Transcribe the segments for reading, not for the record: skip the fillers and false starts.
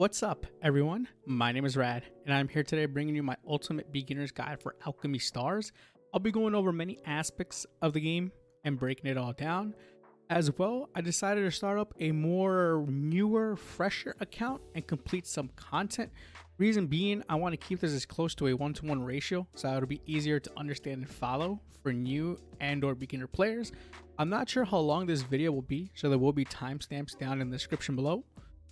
What's up, everyone? My name is Rad, and I'm here today bringing you my ultimate beginner's guide for Alchemy Stars. I'll be going over many aspects of the game and breaking it all down. As well, I decided to start up a more newer, fresher account and complete some content. Reason being, I want to keep this as close to a 1-to-1 ratio, so it'll be easier to understand and follow for new and or beginner players. I'm not sure how long this video will be, so there will be timestamps down in the description below.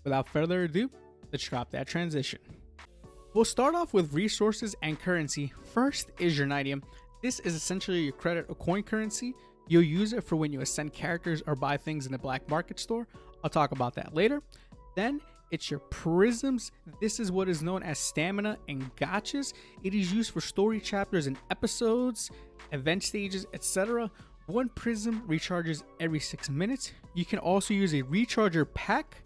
Without further ado, let's drop that transition. We'll start off with resources and currency. First is your Knightium. This is essentially your credit or coin currency. You'll use it for when you ascend characters or buy things in the black market store. I'll talk about that later. Then it's your prisms. This is what is known as stamina and gotchas. It is used for story chapters and episodes, event stages, etc. One prism recharges every 6 minutes. You can also use a recharger pack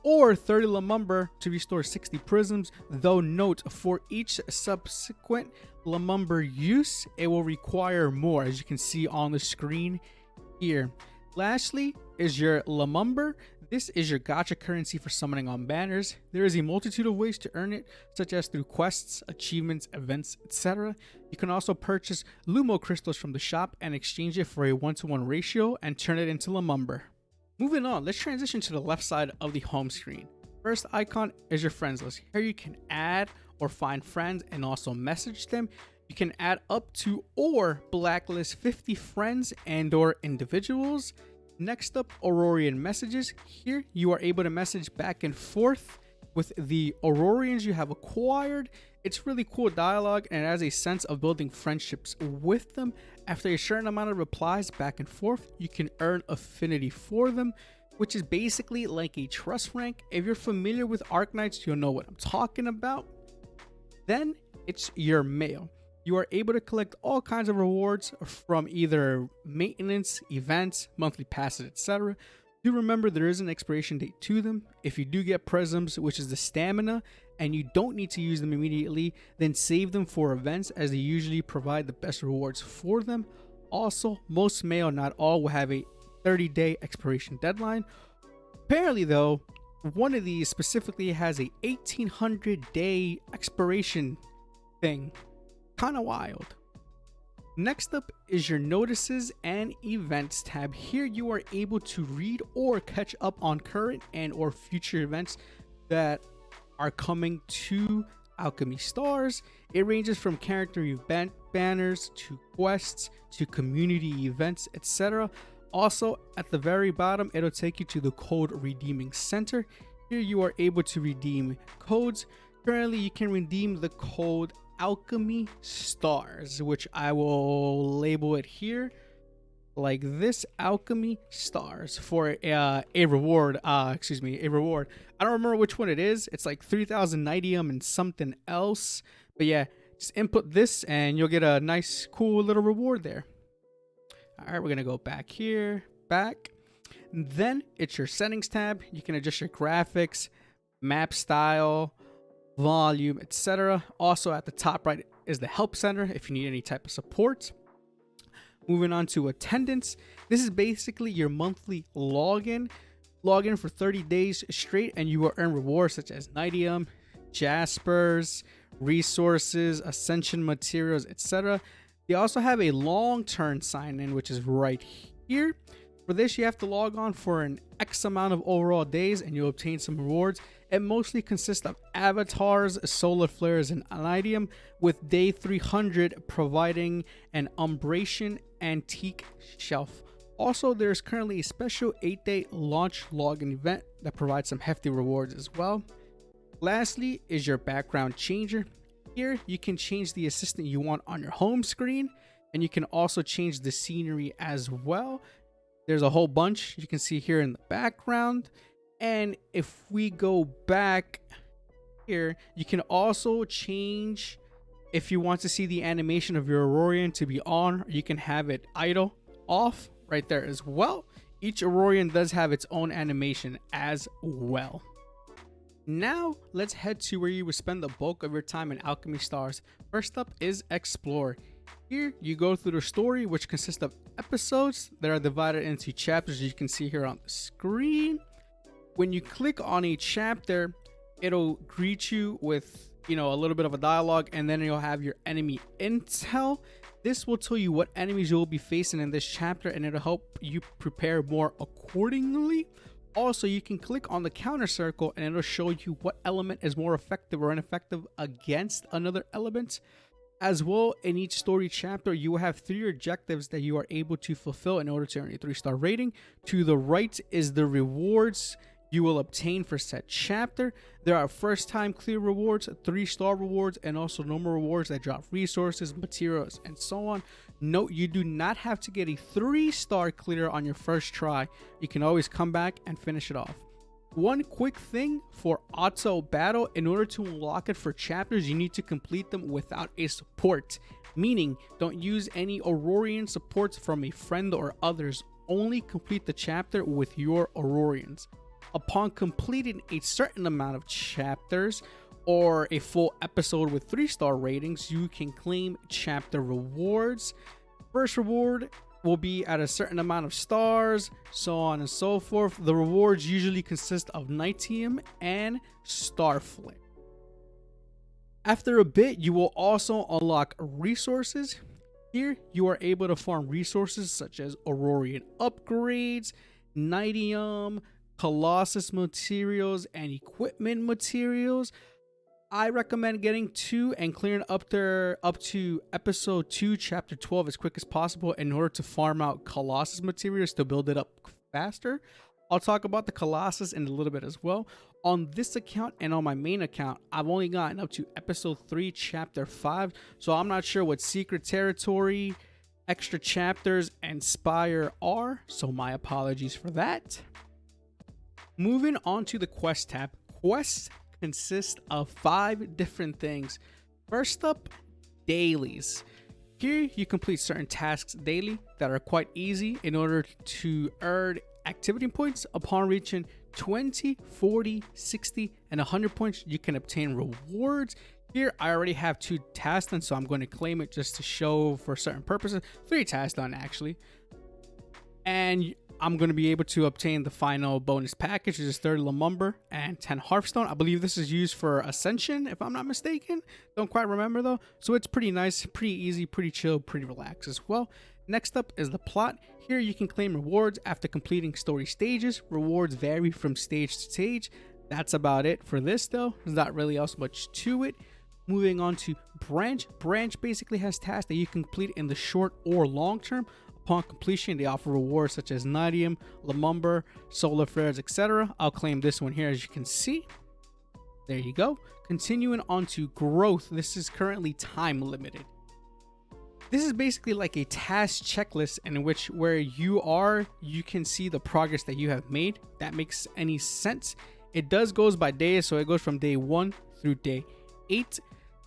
or 30 Lumumber to restore 60 prisms, though note for each subsequent Lumumber use, it will require more, as you can see on the screen here. Lastly is your Lumumber. This is your gacha currency for summoning on banners. There is a multitude of ways to earn it, such as through quests, achievements, events, etc. You can also purchase Lumo crystals from the shop and exchange it for a 1-to-1 ratio and turn it into Lumumber. Moving on, let's transition to the left side of the home screen. First icon is your friends list. Here you can add or find friends and also message them. You can add up to or blacklist 50 friends and or individuals. Next up, Aurorian messages. Here you are able to message back and forth with the Aurorians you have acquired. It's really cool dialogue and it has a sense of building friendships with them. After a certain amount of replies back and forth, you can earn affinity for them, which is basically like a trust rank. If you're familiar with Arknights, you'll know what I'm talking about. Then it's your mail. You are able to collect all kinds of rewards from either maintenance, events, monthly passes, etc. Do remember there is an expiration date to them. If you do get prisms, which is the stamina, and you don't need to use them immediately, then save them for events as they usually provide the best rewards for them. Also, most mail, not all, will have a 30-day expiration deadline. Apparently though, one of these specifically has a 1800-day expiration thing. Kind of wild. Next up is your notices and events tab. Here you are able to read or catch up on current and or future events that are coming to Alchemy Stars. It ranges from character event banners to quests to community events, etc. Also at the very bottom, it'll take you to the code redeeming center. Here you are able to redeem codes. Currently you can redeem the code Alchemy Stars, which I will label it here like this: Alchemy Stars, for a reward. A reward. I don't remember which one it is. It's like 3,000 Knightium and something else. But yeah, just input this and you'll get a nice, cool little reward there. All right, we're gonna go back here, back. Then it's your settings tab. You can adjust your graphics, map style, volume, etc. Also at the top right is the help center if you need any type of support. Moving on to attendance. This is basically your monthly login. Log in for 30 days straight and you will earn rewards such as Knightium, Jaspers, resources, ascension materials, etc. They also have a long-term sign-in, which is right here. For this, you have to log on for an X amount of overall days and you'll obtain some rewards. It mostly consists of avatars, solar flares, and Knightium, with day 300 providing an Umbration antique shelf. Also, there's currently a special 8-day launch login event that provides some hefty rewards as well. Lastly is your background changer. Here you can change the assistant you want on your home screen, and you can also change the scenery as well. There's a whole bunch you can see here in the background. And if we go back here, you can also change if you want to see the animation of your Aurorian to be on, or you can have it idle off right there as well. Each Aurorian does have its own animation as well. Now let's head to where you would spend the bulk of your time in Alchemy Stars. First up is Explore. Here you go through the story, which consists of episodes that are divided into chapters, as you can see here on the screen. When you click on a chapter, it'll greet you with, a little bit of a dialogue, and then you'll have your enemy intel. This will tell you what enemies you will be facing in this chapter, and it'll help you prepare more accordingly. Also, you can click on the counter circle and it'll show you what element is more effective or ineffective against another element. As well, in each story chapter, you will have 3 objectives that you are able to fulfill in order to earn a 3-star rating. To the right is the rewards you will obtain for said chapter. There are first time clear rewards, 3-star rewards, and also normal rewards that drop resources, materials, and so on. Note, you do not have to get a 3-star clear on your first try. You can always come back and finish it off. One quick thing for auto battle: in order to unlock it for chapters, you need to complete them without a support, meaning don't use any Aurorian supports from a friend or others. Only complete the chapter with your Aurorians. Upon completing a certain amount of chapters or a full episode with 3-star ratings, you can claim chapter rewards. First reward will be at a certain amount of stars, so on and so forth. The rewards usually consist of Nitium and Starflame. After a bit, you will also unlock resources. Here, you are able to farm resources such as Aurorian upgrades, Nitium, Colossus materials, and equipment materials. I recommend getting 2 and clearing up to episode 2, chapter 12 as quick as possible in order to farm out Colossus materials to build it up faster. I'll talk about the Colossus in a little bit as well. On this account and on my main account, I've only gotten up to episode 3, chapter 5, so I'm not sure what secret territory, extra chapters, and Spire are, so my apologies for that. Moving on to the quest tab. Quests consist of 5 different things. First up, dailies. Here you complete certain tasks daily that are quite easy in order to earn activity points. Upon reaching 20, 40, 60, and 100 points, you can obtain rewards. Here I already have 2 tasks done, so I'm going to claim it just to show for certain purposes. 3 tasks done actually, and I'm going to be able to obtain the final bonus package, which is 30 Lumumber and 10 Hearthstone. I believe this is used for Ascension, if I'm not mistaken. Don't quite remember though. So it's pretty nice, pretty easy, pretty chill, pretty relaxed as well. Next up is the plot. Here you can claim rewards after completing story stages. Rewards vary from stage to stage. That's about it for this though. There's not really else much to it. Moving on to branch. Branch basically has tasks that you can complete in the short or long term. Upon completion, they offer rewards such as Nitium, Lumumber, Solar Flares, etc. I'll claim this one here, as you can see. There you go. Continuing on to growth. This is currently time limited. This is basically like a task checklist in which where you can see the progress that you have made. That makes any sense. It goes by days, so it goes from day 1 through day 8.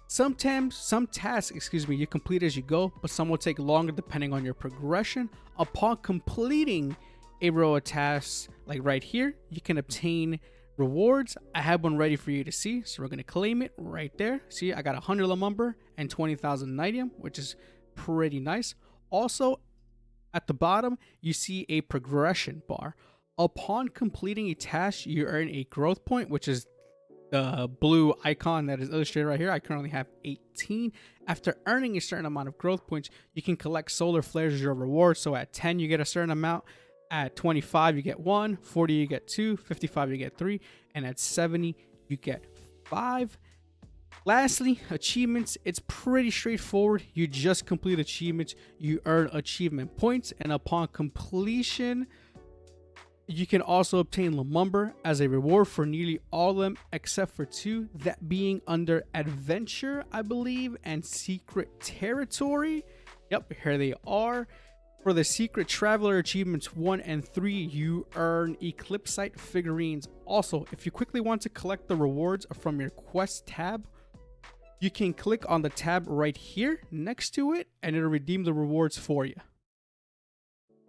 Sometimes some tasks, you complete as you go, but some will take longer depending on your progression. Upon completing a row of tasks, like right here, you can obtain rewards. I have one ready for you to see, so we're going to claim it right there. See, I got 100 Lumumber and 20,000 Nitium, which is pretty nice. Also, at the bottom, you see a progression bar. Upon completing a task, you earn a growth point, which is the blue icon that is illustrated right here. I currently have 18. After earning a certain amount of growth points, you can collect solar flares as your reward. So at 10 you get a certain amount, at 25 you get 1, 40 you get 2, 55 you get 3, and at 70 you get 5. Lastly, achievements. It's pretty straightforward. You just complete achievements, you earn achievement points, and upon completion you can also obtain Lumumber as a reward for nearly all of them except for 2, that being under Adventure, I believe, and Secret Territory. Yep, here they are. For the Secret Traveler achievements 1 and 3, you earn Eclipsite figurines. Also, if you quickly want to collect the rewards from your quest tab, you can click on the tab right here next to it and it'll redeem the rewards for you.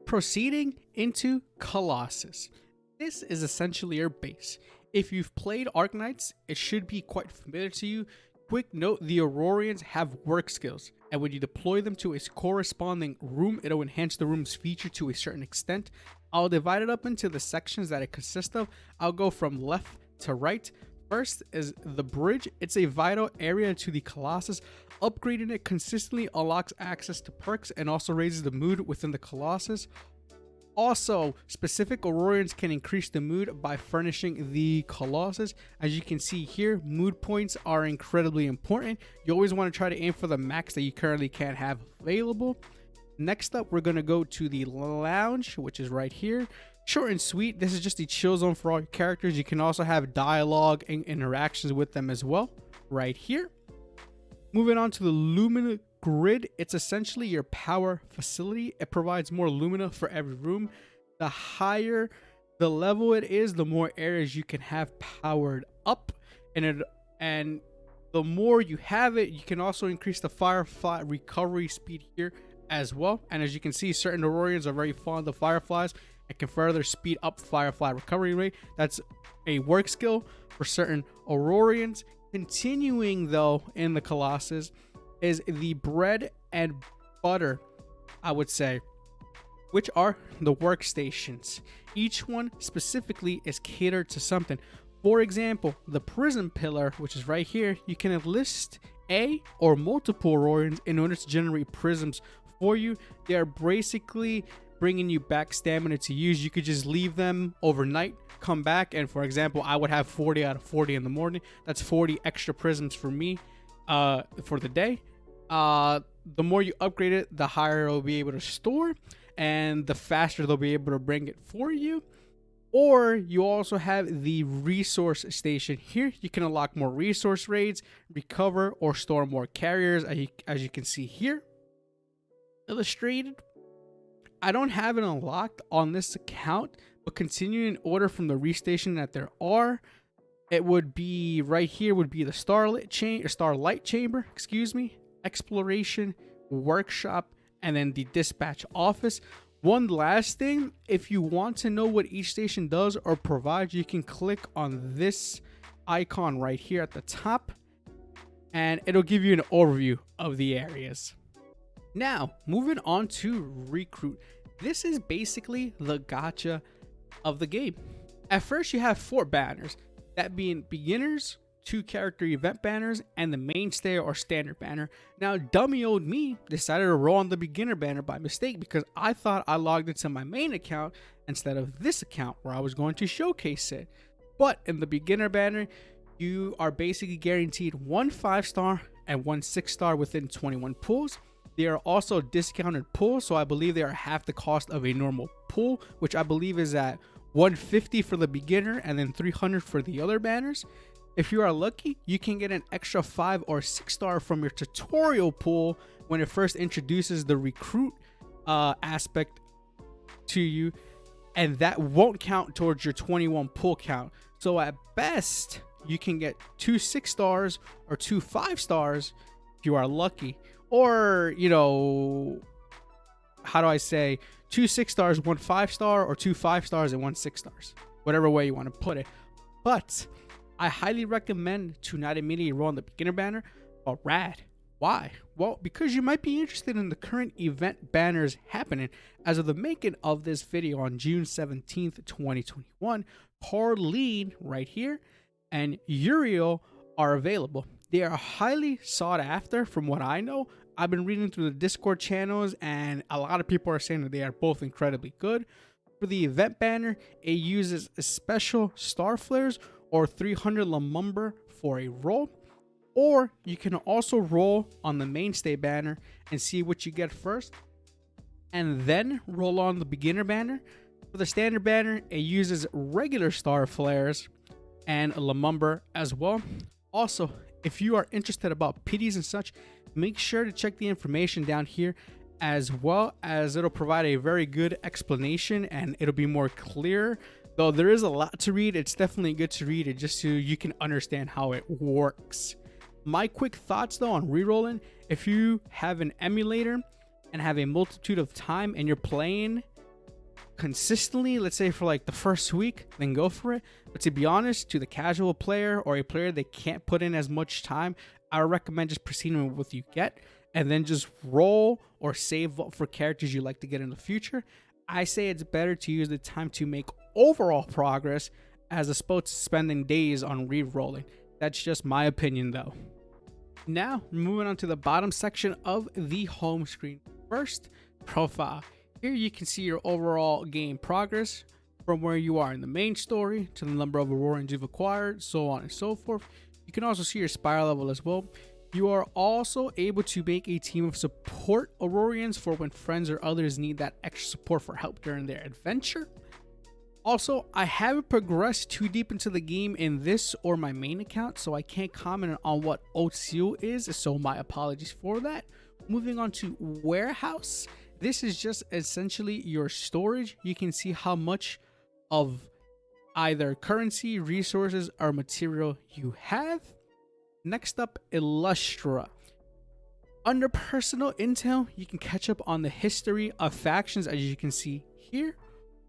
Proceeding into Colossus. This is essentially your base. If you've played Arknights, it should be quite familiar to you. Quick note, the Aurorians have work skills, and when you deploy them to a corresponding room, it'll enhance the room's feature to a certain extent. I'll divide it up into the sections that it consists of. I'll go from left to right. First is the bridge. It's a vital area to the Colossus. Upgrading it consistently unlocks access to perks and also raises the mood within the Colossus. Also, specific Aurorians can increase the mood by furnishing the Colossus. As you can see here, mood points are incredibly important. You always want to try to aim for the max that you currently can't have available. Next up, we're going to go to the lounge, which is right here. Short and sweet. This is just the chill zone for all your characters. You can also have dialogue and interactions with them as well, right here. Moving on to the Lumina Grid, it's essentially your power facility. It provides more lumina for every room. The higher the level it is, the more areas you can have powered up, and the more you have it, you can also increase the firefly recovery speed here as well. And as you can see, certain Aurorians are very fond of fireflies and can further speed up firefly recovery rate. That's a work skill for certain Aurorians. Continuing though in the Colossus is the bread and butter, I would say, which are the workstations. Each one specifically is catered to something. For example, the prism pillar, which is right here, you can enlist a or multiple Aurorians in order to generate prisms for you. They are basically bringing you back stamina to use. You could just leave them overnight, come back, and for example, I would have 40 out of 40 in the morning. That's 40 extra prisms for me for the day. The more you upgrade it, the higher it'll be able to store, and the faster they'll be able to bring it for you. Or you also have the resource station. Here you can unlock more resource raids, recover or store more carriers, as you can see here illustrated. I don't have it unlocked on this account, but continuing in order from the restation that there are, it would be right here would be the starlight chamber, exploration, workshop, and then the dispatch office. One last thing, if you want to know what each station does or provides, you can click on this icon right here at the top, and it'll give you an overview of the areas. Now, moving on to recruit. This is basically the gacha of the game. At first, you have 4 banners, that being beginners, 2 character event banners, and the mainstay or standard banner. Now, dummy old me decided to roll on the beginner banner by mistake because I thought I logged into my main account instead of this account where I was going to showcase it. But in the beginner banner, you are basically guaranteed 1 5-star and 1 6-star within 21 pulls. They are also discounted pulls, so I believe they are half the cost of a normal pull, which I believe is at 150 for the beginner and then 300 for the other banners. If you are lucky, you can get an extra 5 or 6-star from your tutorial pool when it first introduces the recruit aspect to you, and that won't count towards your 21 pull count. So at best, you can get 2 6-stars or 2 5-stars if you are lucky. Or, you know, how do I say, 2 6-stars, 1 5-star, or 2 5-stars and 1 6-stars, whatever way you want to put it. But I highly recommend to not immediately roll on the beginner banner, but rad. Why? Well, because you might be interested in the current event banners happening. As of the making of this video on June 17th, 2021, Carleen right here and Uriel are available. They are highly sought after from what I know. I've been reading through the Discord channels and a lot of people are saying that they are both incredibly good. For the event banner, it uses special star flares or 300 Lumumber for a roll. Or you can also roll on the mainstay banner and see what you get first, and then roll on the beginner banner. For the standard banner, it uses regular star flares and Lumumber as well. Also, if you are interested about pities and such, make sure to check the information down here, as well as it'll provide a very good explanation and it'll be more clear. Though there is a lot to read, it's definitely good to read it just so you can understand how it works. My quick thoughts though on rerolling: if you have an emulator and have a multitude of time and you're playing consistently, let's say for like the first week, then go for it. But to be honest, to the casual player or a player that can't put in as much time, I would recommend just proceeding with what you get and then just roll or save up for characters you like to get in the future. I say it's better to use the time to make overall progress as opposed to spending days on re-rolling. That's just my opinion though. Now, moving on to the bottom section of the home screen. First, profile. Here you can see your overall game progress from where you are in the main story to the number of Aurorians you've acquired, so on and so forth. You can also see your spiral level as well. You are also able to make a team of support Aurorians for when friends or others need that extra support for help during their adventure. Also, I haven't progressed too deep into the game in this or my main account, so I can't comment on what OTU is, so my apologies for that. Moving on to warehouse. This is just essentially your storage. You can see how much of either currency, resources, or material you have. Next up, Illustra. Under personal intel, you can catch up on the history of factions as you can see here,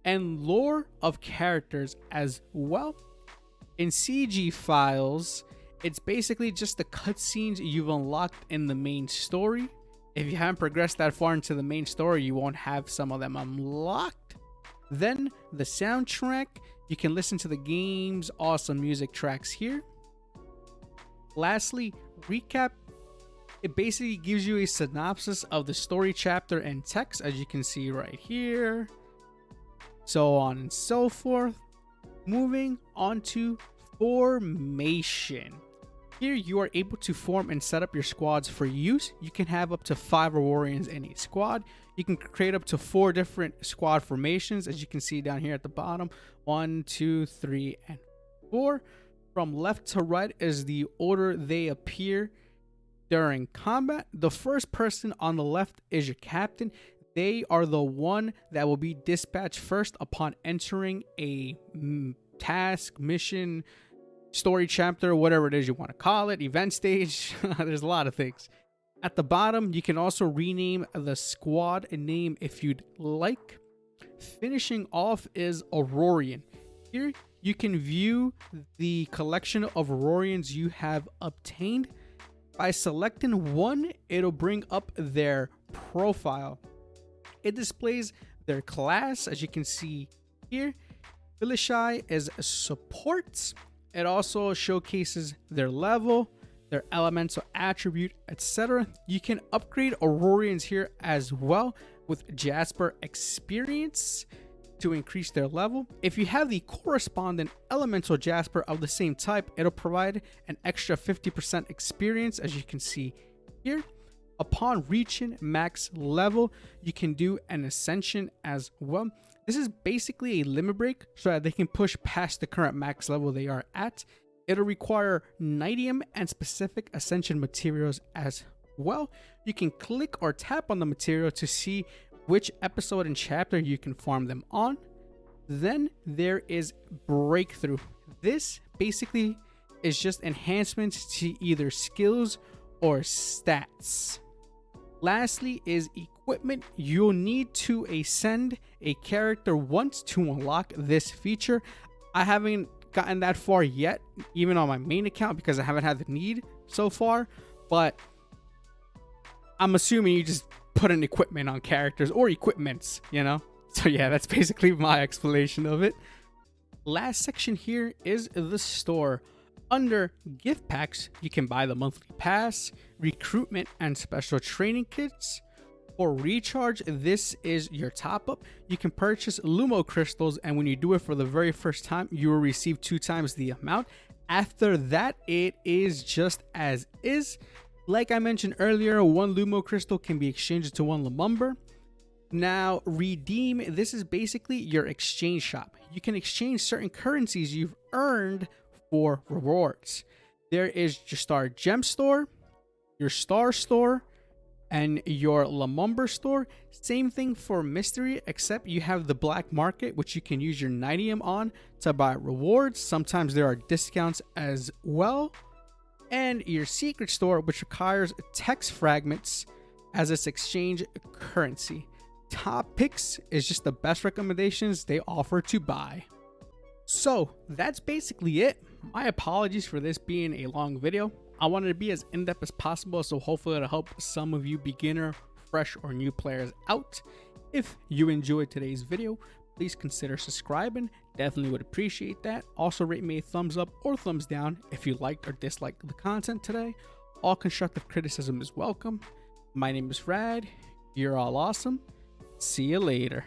and lore of characters as well. In CG files, it's basically just the cutscenes you've unlocked in the main story. If you haven't progressed that far into the main story, you won't have some of them unlocked. Then the soundtrack, you can listen to the game's awesome music tracks here. Lastly, recap. It basically gives you a synopsis of the story chapter and text, as you can see right here, so on and so forth. Moving on to formation. Here you are able to form and set up your squads for use. You can have up to 5 Aurorians in a squad. You can create up to 4 different squad formations, as you can see down here at the bottom. 1, 2, 3, and 4. From left to right is the order they appear during combat. The first person on the left is your captain. They are the one that will be dispatched first upon entering a task, mission, story chapter, whatever it is you want to call it, event stage. There's a lot of things. At the bottom, you can also rename the squad name if you'd like. Finishing off is Aurorian. Here you can view the collection of Aurorians you have obtained. By selecting one, it'll bring up their profile. It displays their class, as you can see here. Felishai is support. It also showcases their level, their elemental attribute, etc. You can upgrade Aurorians here as well with Jasper experience to increase their level. If you have the corresponding elemental Jasper of the same type, it'll provide an extra 50% experience, as you can see here. Upon reaching max level, you can do an ascension as well. This is basically a limit break so that they can push past the current max level they are at. It'll require Nidium and specific ascension materials as well. You can click or tap on the material to see which episode and chapter you can farm them on. Then there is breakthrough. This basically is just enhancements to either skills or stats. Lastly is equipment. You'll need to ascend a character once to unlock this feature. I haven't gotten that far yet, even on my main account, because I haven't had the need so far, but I'm assuming you just put an equipment on characters or equipments, you know? So yeah, that's basically my explanation of it. Last section here is the store. Under gift packs, you can buy the monthly pass, recruitment, and special training kits. For recharge, this is your top up. You can purchase Lumo crystals, and when you do it for the very first time, you will receive 2 times the amount. After that, it is just as is. Like I mentioned earlier, 1 Lumo crystal can be exchanged to 1 Lumumber. Now, redeem, this is basically your exchange shop. You can exchange certain currencies you've earned for rewards. There is your Star Gem Store, your Star Store, and your Lumumber Store. Same thing for Mystery, except you have the Black Market, which you can use your Nidium on to buy rewards. Sometimes there are discounts as well. And your Secret Store, which requires text fragments as its exchange currency. Top picks is just the best recommendations they offer to buy. So that's basically it. My apologies for this being a long video. I wanted to be as in-depth as possible, so hopefully it'll help some of you beginner, fresh, or new players out. If you enjoyed today's video, please consider subscribing. Definitely would appreciate that. Also rate me a thumbs up or thumbs down if you liked or disliked the content today. All constructive criticism is welcome. My name is Rad. You're all awesome. See you later.